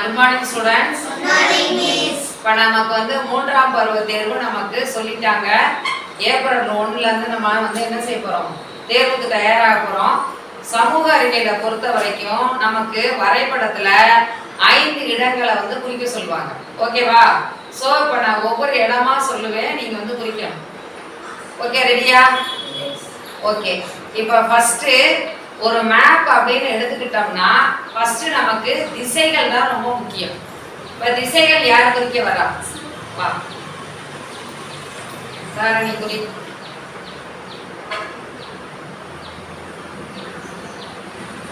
Good morning students. இப்போ நமக்கு வந்து 3ஆம் பருவ தேர்வு நமக்கு சொல்லிட்டாங்க. ஏப்ரல் 1ல இருந்து நம்ம வந்து என்ன செய்ய போறோம், தேர்வுக்கு தயாராக போறோம். சமூக அறிவியலை பொறுத்த வரைக்கும் நமக்கு வரைபடத்துல 5 இடங்களை வந்து குறிக்க சொல்லுவாங்க. ஓகேவா? ஸோ இப்போ நான் ஒவ்வொரு இடமா சொல்லுவேன், நீங்க வந்து குறிக்கணும். ஓகே, ரெடியா? ஓகே. இப்போ ஃபர்ஸ்ட் ஒரு மேப் அப்படின்னு எடுத்துக்கிட்டோம்னா ஃபர்ஸ்ட் நமக்கு திசைகள் தான் ரொம்ப முக்கியம். இப்போ திசைகள் யார் குறிக்க வரா? வா தாரணி குறி.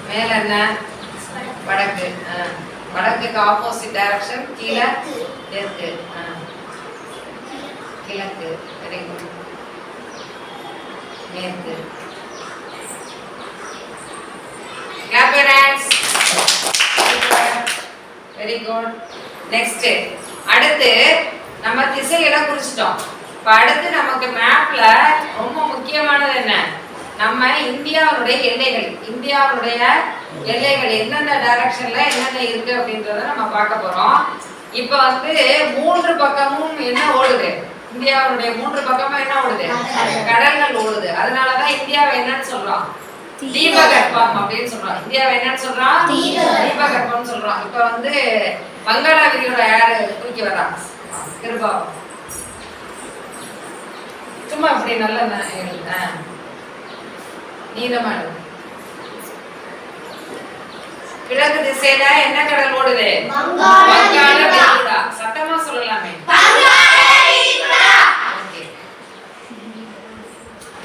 மேல என்ன? வடக்கு. வடக்குக்கு ஆப்போசிட் டைரக்ஷன் கீழே தெற்கு. கிழக்கு. Very good. மேற்கு. Clap your hands. Very good. Next. அடுத்து நம்ம திசைகளை குறிச்சிட்டோம். இப்போ அடுத்து நமக்கு மேப்ல ரொம்ப முக்கியமானது என்ன? நம்ம இந்தியாவுடைய எல்லைகள். இந்தியாவுடைய எல்லைகள் எந்தெந்த டைரக்ஷன்ல என்னென்ன இருக்கு அப்படின்றத நம்ம பார்க்க போறோம். இப்போ வந்து 3 பக்கமும் என்ன ஓடுது? இந்தியாவுடைய 3 பக்கமும் என்ன ஓடுது? கடல்கள் ஓடுது. அதனாலதான் இந்தியாவை என்னன்னு சொல்றோம்? தீபகற்பம் அப்படின்னு சொல்றோம். இந்தியாவை என்னன்னு சொல்றோம்? தீபகற்பம் சொல்றோம். இப்ப வந்து வங்காள விரிகுடா யாரு தூக்கி வரா? கிருபா. சும்மா இப்படி நல்ல நீளமான கிழக்கு திசையில என்ன கடல் ஓடுது? வங்காள விரிகுடா. சத்தமா சொல்லலாமே.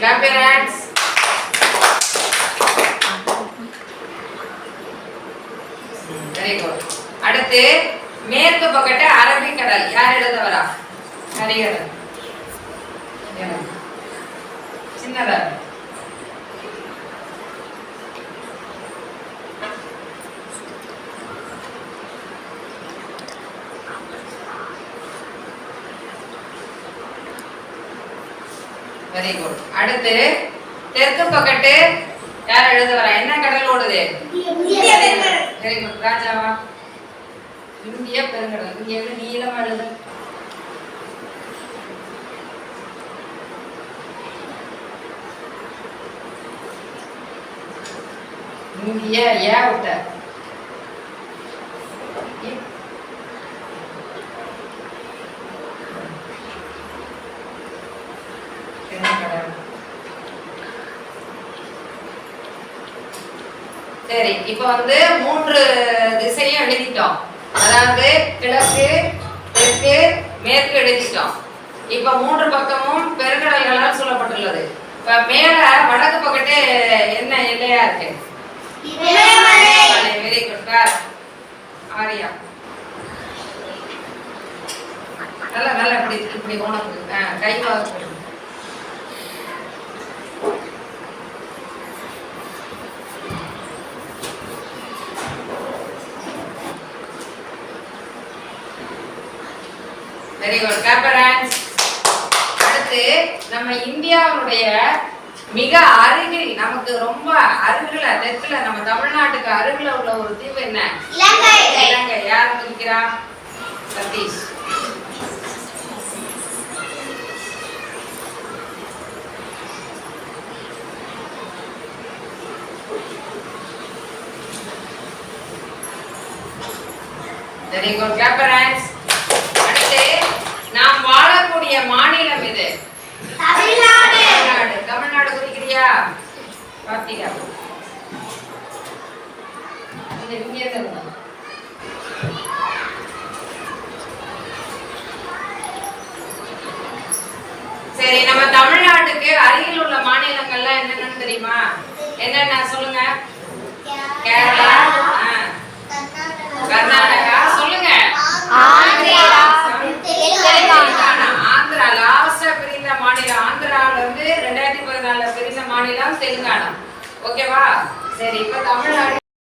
Clap your hands. Very good. அடுத்து மேற்கு பக்கத்து அரபிக்கடல் யார் எழுத வரா? ஹரிகடல். சின்னதா. Very good. அடுத்து தெற்கு பக்கத்து யார் எழுத வரா? என்ன கடல் ஓடுது? இந்திய பெருங்கடல். Very good. ராஜாவா? இந்திய பெருங்கடல். இங்க எவ்வளவு நீளமா எழுது? இந்திய ஏ விட்ட சரி. இப்ப வந்து 3 திசையும் எழுதிட்டோம். அதாவது கிழக்கு, தெற்கு, மேற்கு எழுதிட்டோம். இப்ப 3 பக்கமும் பெருங்கடல்களால் சூழப்பட்டுள்ளது. இப்ப மேல வடக்கு பக்கத்து என்ன எல்லையா இருக்கு? Very good. ஆரியா நல்லா நல்லா இப்படி இப்படி உனக்கு கை வாங்க. Very good. Clap your hands. அடுத்து நம்ம இந்தியாவுடைய மிக அருகில், நமக்கு ரொம்ப அருகில தெற்குல, நம்ம தமிழ்நாட்டுக்கு அருகில உள்ள ஒரு தீவு என்ன? இலங்கை. இலங்கை. யார் குறிக்கிறா? Satish. Very good. Clap your hands. நாம் வாழக்கூடிய மாநிலம் இது? தமிழ்நாடு. தமிழ்நாடு குறிக்கிறியா? கார்த்திகா. சரி, நம்ம தமிழ்நாட்டுக்கு அருகில் உள்ள மாநிலங்கள்லாம் என்னென்னு தெரியுமா? என்னென்ன சொல்லுங்க? கேரளா, கர்நாடகா, சொல்லுங்க. ஆந்திரா, லாஸ்டா பிரிந்த மாநிலம் ஆந்திரால இருந்து 2014 பிரிந்த மாநிலம் தெலுங்கானா. ஓகேவா? சரி, இப்ப தமிழ்நாடு